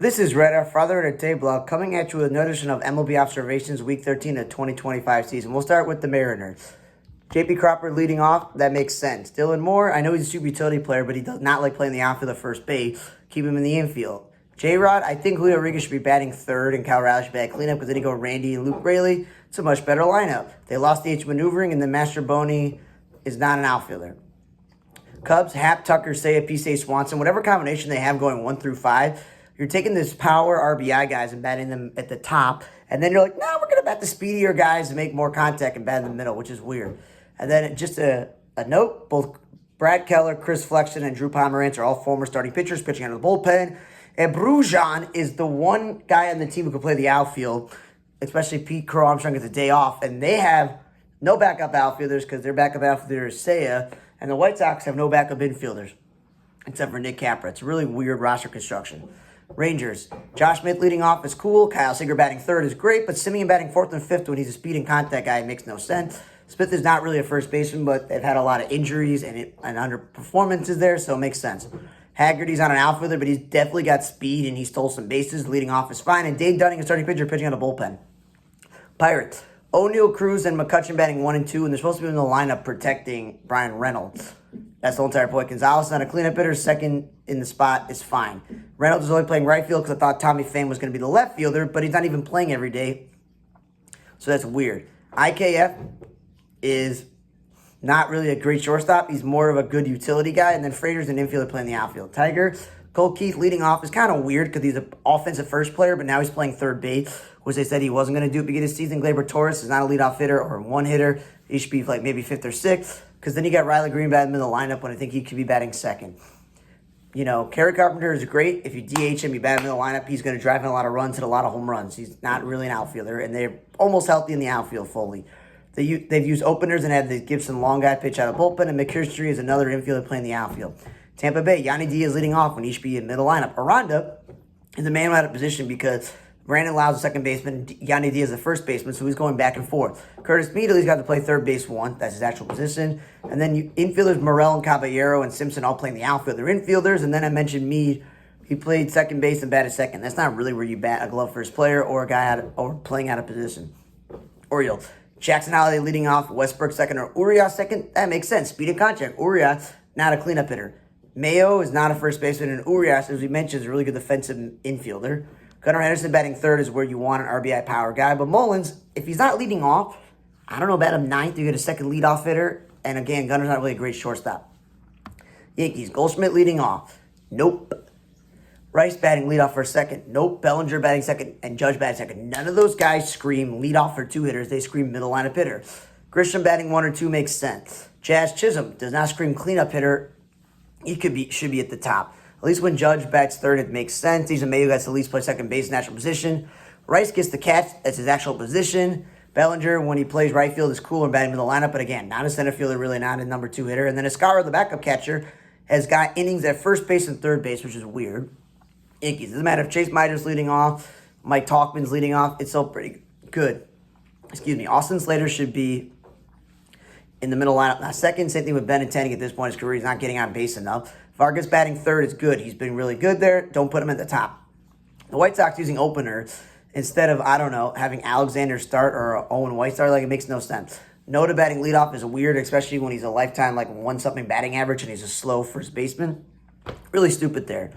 This is Red, our father at a day blog, coming at you with another edition of MLB Observations Week 13 of 2025 season. We'll start with the Mariners. J.P. Cropper leading off, that makes sense. Dylan Moore, I know he's a super utility player, but he does not like playing the outfield at first base. Keep him in the infield. J-Rod, I think Julio Rodriguez should be batting third and Cal Raleigh should bat cleanup because then you go Randy and Luke Raley. It's a much better lineup. They lost the H maneuvering, and then Master Boney is not an outfielder. Cubs, Hap, Tucker, Seiya, P.C. Swanson, whatever combination they have going 1 through 5, you're taking this power RBI guys and batting them at the top, and then you're like, no, we're going to bat the speedier guys and make more contact and bat in the middle, which is weird. And then just a note, both Brad Keller, Chris Flexen, and Drew Pomerantz are all former starting pitchers pitching out of the bullpen. And Brujan is the one guy on the team who can play the outfield, especially Pete Crow Armstrong gets a day off, and they have no backup outfielders because their backup outfielder is Seiya, and the White Sox have no backup infielders except for Nick Capra. It's a really weird roster construction. Rangers, Josh Smith leading off is cool. Kyle Seager batting third is great, but Simeon batting fourth and fifth when he's a speed and contact guy makes no sense. Smith is not really a first baseman, but they've had a lot of injuries and underperformances there, so it makes sense. Haggerty's not an outfielder, but he's definitely got speed and he stole some bases. Leading off is fine, and Dave Dunning is starting pitcher pitching on a bullpen. Pirates, O'Neill, Cruz, and McCutcheon batting 1 and 2, and they're supposed to be in the lineup protecting Brian Reynolds. That's the whole entire point. Gonzalez not a cleanup hitter. Second in the spot is fine. Reynolds is only playing right field because I thought Tommy Pham was going to be the left fielder, but he's not even playing every day. So that's weird. IKF is not really a great shortstop. He's more of a good utility guy. And then Frater's an infielder playing the outfield. Tiger, Cole Keith leading off is kind of weird because he's an offensive first player, but now he's playing third base, which they said he wasn't going to do at the beginning of the season. Gleyber Torres is not a leadoff hitter or a one hitter. He should be like maybe fifth or sixth. Because then you got Riley Green batting in the lineup when I think he could be batting second. You know, Kerry Carpenter is great. If you DH him, you bat him in the lineup, he's going to drive in a lot of runs, hit a lot of home runs. He's not really an outfielder, and they're almost healthy in the outfield fully. They've used openers and had the Gibson long guy pitch out of bullpen, and McKinstry is another infielder playing the outfield. Tampa Bay, Yanni Diaz leading off when he should be in middle lineup. Aranda is a man out of position because Brandon Lau's the second baseman, Yanni Diaz the first baseman, so he's going back and forth. Curtis Meadley's got to play third base 1. That's his actual position. And then infielders Morel and Caballero and Simpson all playing the outfield. They're infielders. And then I mentioned Meade. He played second base and batted second. That's not really where you bat a glove first player or a guy or playing out of position. Orioles, Jackson Holiday leading off, Westbrook second or Urias second. That makes sense. Speed and contact. Urias, not a cleanup hitter. Mayo is not a first baseman, and Urias, as we mentioned, is a really good defensive infielder. Gunnar Henderson batting third is where you want an RBI power guy. But Mullins, if he's not leading off, I don't know, bat him ninth. You get a second leadoff hitter. And again, Gunnar's not really a great shortstop. Yankees, Goldschmidt leading off. Nope. Rice batting leadoff for a second. Nope. Bellinger batting second and Judge batting second. None of those guys scream leadoff for 2 hitters. They scream middle lineup hitter. Grisham batting 1 or 2 makes sense. Jazz Chisholm does not scream cleanup hitter. He should be at the top. At least when Judge bats third, it makes sense. He's a Mayo gets at least play second base, natural position. Rice gets the catch. That's his actual position. Bellinger, when he plays right field, is cooler batting in the lineup. But again, not a center fielder, really not a number 2 hitter. And then Escara, the backup catcher, has got innings at first base and third base, which is weird. Yankees, doesn't matter if Chase Mider's leading off, Mike Talkman's leading off. It's still pretty good. Austin Slater should be in the middle lineup. Now, second, same thing with Benintendi at this point in his career. He's not getting on base enough. Vargas batting third is good. He's been really good there. Don't put him at the top. The White Sox using opener instead of, I don't know, having Alexander start or Owen White start. Like, it makes no sense. Noda batting leadoff is weird, especially when he's a lifetime, like, 1-something batting average and he's a slow first baseman. Really stupid there.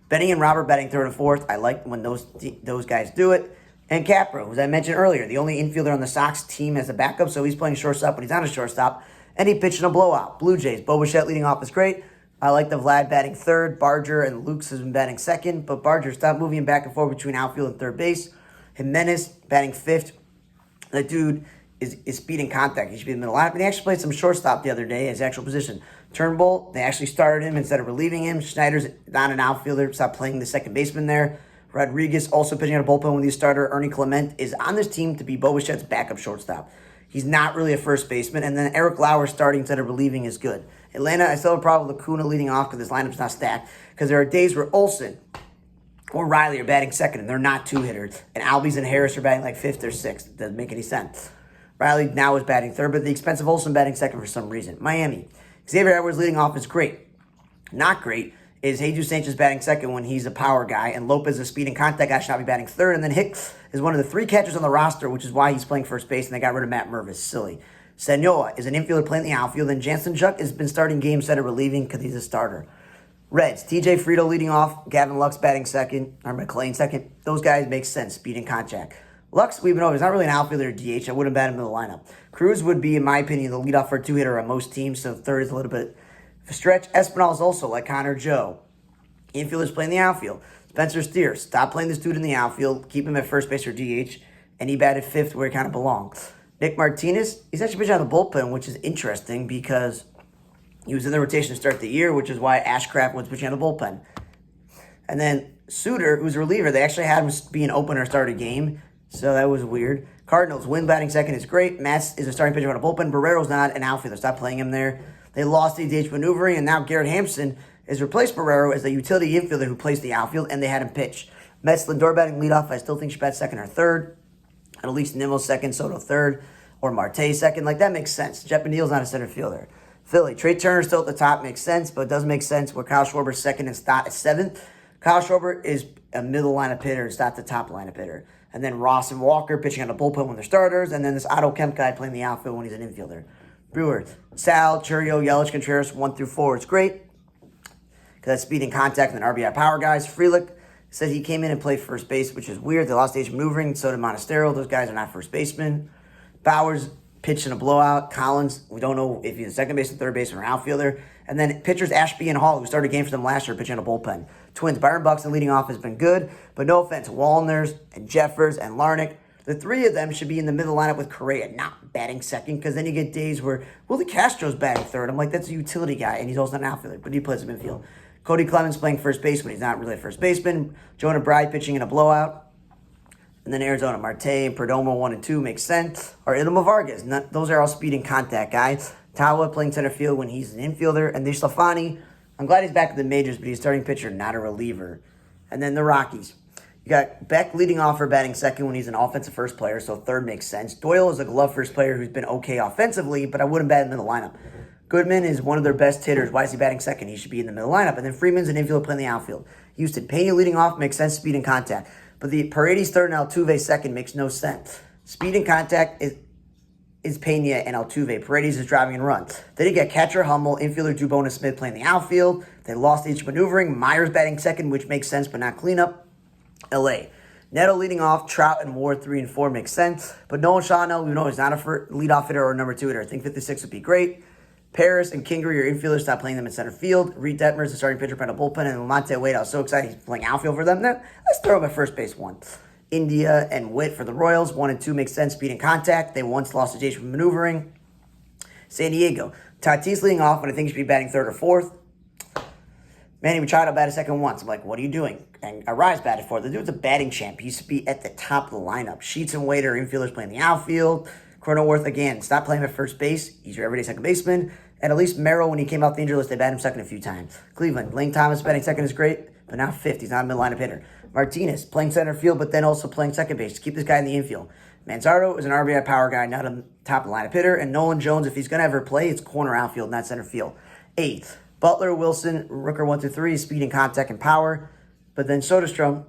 Benny and Robert batting third and fourth. I like when those guys do it. And Capra, as I mentioned earlier, the only infielder on the Sox team as a backup, so he's playing shortstop, but he's not a shortstop. And he pitched in a blowout. Blue Jays, Bo Bichette leading off is great. I like the Vlad batting third. Barger and Lukes has been batting second, but Barger stopped moving back and forth between outfield and third base. Jimenez batting fifth. That dude is speed and contact. He should be in the middle lineup. And he actually played some shortstop the other day, his actual position. Turnbull, they actually started him instead of relieving him. Schneider's not an outfielder, stopped playing the second baseman there. Rodriguez also pitching out a bullpen with the starter. Ernie Clement is on this team to be Bo Bichette's backup shortstop. He's not really a first baseman. And then Eric Lauer starting instead of relieving is good. Atlanta, I still have a problem with Acuna leading off because this lineup's not stacked. Because there are days where Olsen or Riley are batting second, and they're not 2 hitters. And Albies and Harris are batting like 5th or 6th. It doesn't make any sense. Riley now is batting third, but the expensive Olsen batting second for some reason. Miami, Xavier Edwards leading off is great. Not great is Jesus Sanchez batting second when he's a power guy, and Lopez, a speed and contact guy, should not be batting third. And then Hicks is one of the 3 catchers on the roster, which is why he's playing first base, and they got rid of Matt Mervis. Silly. Senyoa is an infielder playing the outfield, and Jansen Juck has been starting games instead of relieving because he's a starter. Reds, TJ Friedl leading off, Gavin Lux batting second, or McLean second. Those guys make sense, speed and contact. Lux, we've been over, he's not really an outfielder or DH. I wouldn't bat him in the lineup. Cruz would be, in my opinion, the leadoff for a 2-hitter on most teams, so third is a little bit of a stretch. Espinal is also like Connor Joe. Infielders playing the outfield. Spencer Steer, stop playing this dude in the outfield, keep him at first base or DH, and he batted 5th where he kind of belongs. Nick Martinez, he's actually pitching out of the bullpen, which is interesting because he was in the rotation to start the year, which is why Ashcraft was pitching out of the bullpen. And then Suter, who's a reliever, they actually had him be an opener start a game, so that was weird. Cardinals, Wynn batting second is great. Matz is a starting pitcher out of the bullpen. Barrero's not an outfielder. Stop playing him there. They lost the DH maneuvering, and now Garrett Hampson is replaced Barrero as the utility infielder who plays the outfield, and they had him pitch. Mets, Lindor batting leadoff. I still think she bats second or third. At least Nimmo second, Soto third, or Marte second. Like, that makes sense. Jeff McNeil's not a center fielder. Philly, Trey Turner still at the top. Makes sense, but it doesn't make sense where Kyle Schwarber's second and Stott is 7th. Kyle Schwarber is a middle lineup hitter and Stott the top lineup hitter. And then Ross and Walker pitching on the bullpen when they're starters. And then this Otto Kemp guy playing the outfield when he's an infielder. Brewers, Sal, Churio, Yelich, Contreras, 1 through 4. It's great because that's speed and contact and then RBI power guys. Frelick said he came in and played first base, which is weird. They lost stage maneuvering. So did Montestero. Those guys are not first basemen. Bowers pitched in a blowout. Collins, we don't know if he's a second baseman, third baseman, or outfielder. And then pitchers Ashby and Hall, who started a game for them last year, pitching in a bullpen. Twins, Byron Buxton leading off has been good, but no offense, Wallners and Jeffers and Larnick, the 3 of them should be in the middle lineup with Correa, not batting second, because then you get days where, well, the Castro's batting third. I'm like, that's a utility guy, and he's also an outfielder, but he plays the midfield. Cody Clemens playing first base when he's not really a first baseman. Jonah Bride pitching in a blowout. And then Arizona, Marte and Perdomo 1 and 2 makes sense. Or Ilma Vargas. Those are all speed and contact guys. Tawa playing center field when he's an infielder. And DeStefani, I'm glad he's back in the majors, but he's a starting pitcher, not a reliever. And then the Rockies. You got Beck leading off for batting second when he's an offensive first player, so third makes sense. Doyle is a glove first player who's been okay offensively, but I wouldn't bat him in the lineup. Goodman is one of their best hitters. Why is he batting second? He should be in the middle lineup. And then Freeman's an infielder playing the outfield. Houston, Pena leading off makes sense, speed and contact. But the Paredes third and Altuve second makes no sense. Speed and contact is Pena and Altuve. Paredes is driving and run. Then you got catcher Hummel, infielder Dubona Smith playing the outfield. They lost each maneuvering. Myers batting second, which makes sense, but not cleanup. LA. Neto leading off, Trout and Ward 3 and 4 makes sense. But Nolan Shawno, we know he's not a leadoff hitter or a number 2 hitter. I think 56 would be great. Paris and Kingery are infielders. Stop playing them in center field. Reed Detmer is the starting pitcher playing a bullpen. And Lamonte Wade, I was so excited he's playing outfield for them. Now, let's throw him at first base 1. India and Witt for the Royals. 1 and 2 makes sense. Speed and contact. They once lost to Jason maneuvering. San Diego. Tatis leading off, but I think he should be batting third or fourth. Manny Machado batted second once. I'm like, what are you doing? And Arise batted fourth. The dude's a batting champ. He used to be at the top of the lineup. Sheets and Wade are infielders playing the outfield. Cronenworth, again, stop playing at first base. He's your everyday second baseman. And at least Merrill, when he came off the injury list, they batted him second a few times. Cleveland, Lane Thomas batting second is great, but now 5th. He's not a middle lineup hitter. Martinez playing center field, but then also playing second base. Keep this guy in the infield. Manzardo is an RBI power guy, not a top lineup hitter. And Nolan Jones, if he's going to ever play, it's corner outfield, not center field. 8th. Butler, Wilson, Rooker 1 through 3, speed and contact and power. But then Soderstrom,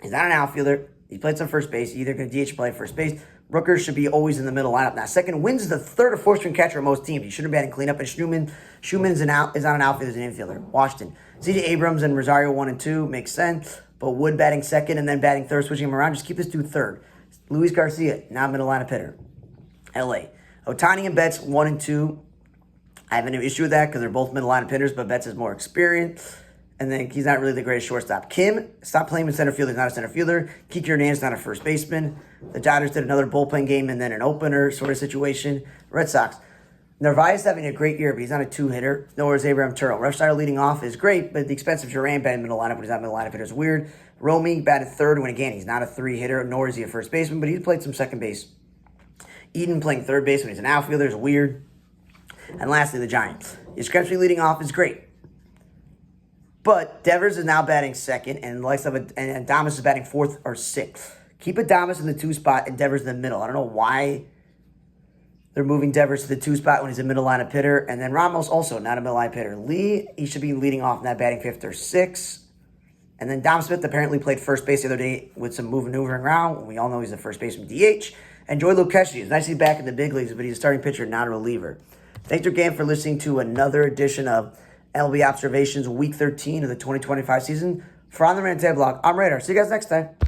he's not an outfielder. He played some first base. He's either going to DH play first base. Rooker should be always in the middle lineup. Now, second, Wins is the third or fourth string catcher on most teams. He shouldn't be batting cleanup. And Schumann is not an outfielder, he's an infielder. Washington. C.J. Abrams and Rosario 1 and 2 makes sense. But Wood batting second and then batting third, switching him around. Just keep this dude third. Luis Garcia, not middle lineup hitter. L.A. Ohtani and Betts 1 and 2. I have no issue with that because they're both middle lineup hitters, but Betts has more experience. And then he's not really the greatest shortstop. Kim, stop playing in center field. He's not a center fielder. Kike Hernandez, not a first baseman. The Dodgers did another bullpen game and then an opener sort of situation. Red Sox. Narvaez having a great year, but he's not a 2-hitter. Nor is Abraham Turrell. Refsnyder leading off is great, but the expense of Duran batting middle lineup when he's not middle lineup hitter is weird. Romy batted third when, again, he's not a 3-hitter, nor is he a first baseman, but he's played some second base. Eden playing third base when he's an outfielder is weird. And lastly, the Giants. Yastrzemski leading off is great. But Devers is now batting second, and Adames is batting fourth or sixth. Keep Adames in the 2 spot and Devers in the middle. I don't know why They're moving Devers to the 2 spot when he's a middle lineup hitter. And then Ramos also not a middle lineup hitter. Lee, he should be leading off in that batting fifth or sixth. And then Dom Smith apparently played first base the other day with some maneuvering around. We all know he's a first baseman DH. And Joey Lucchesi is nicely back in the big leagues, but he's a starting pitcher, not a reliever. Thanks again for listening to another edition of MLB Observations Week 13 of the 2025 season. For On the Man Blog, I'm Radar. See you guys next time.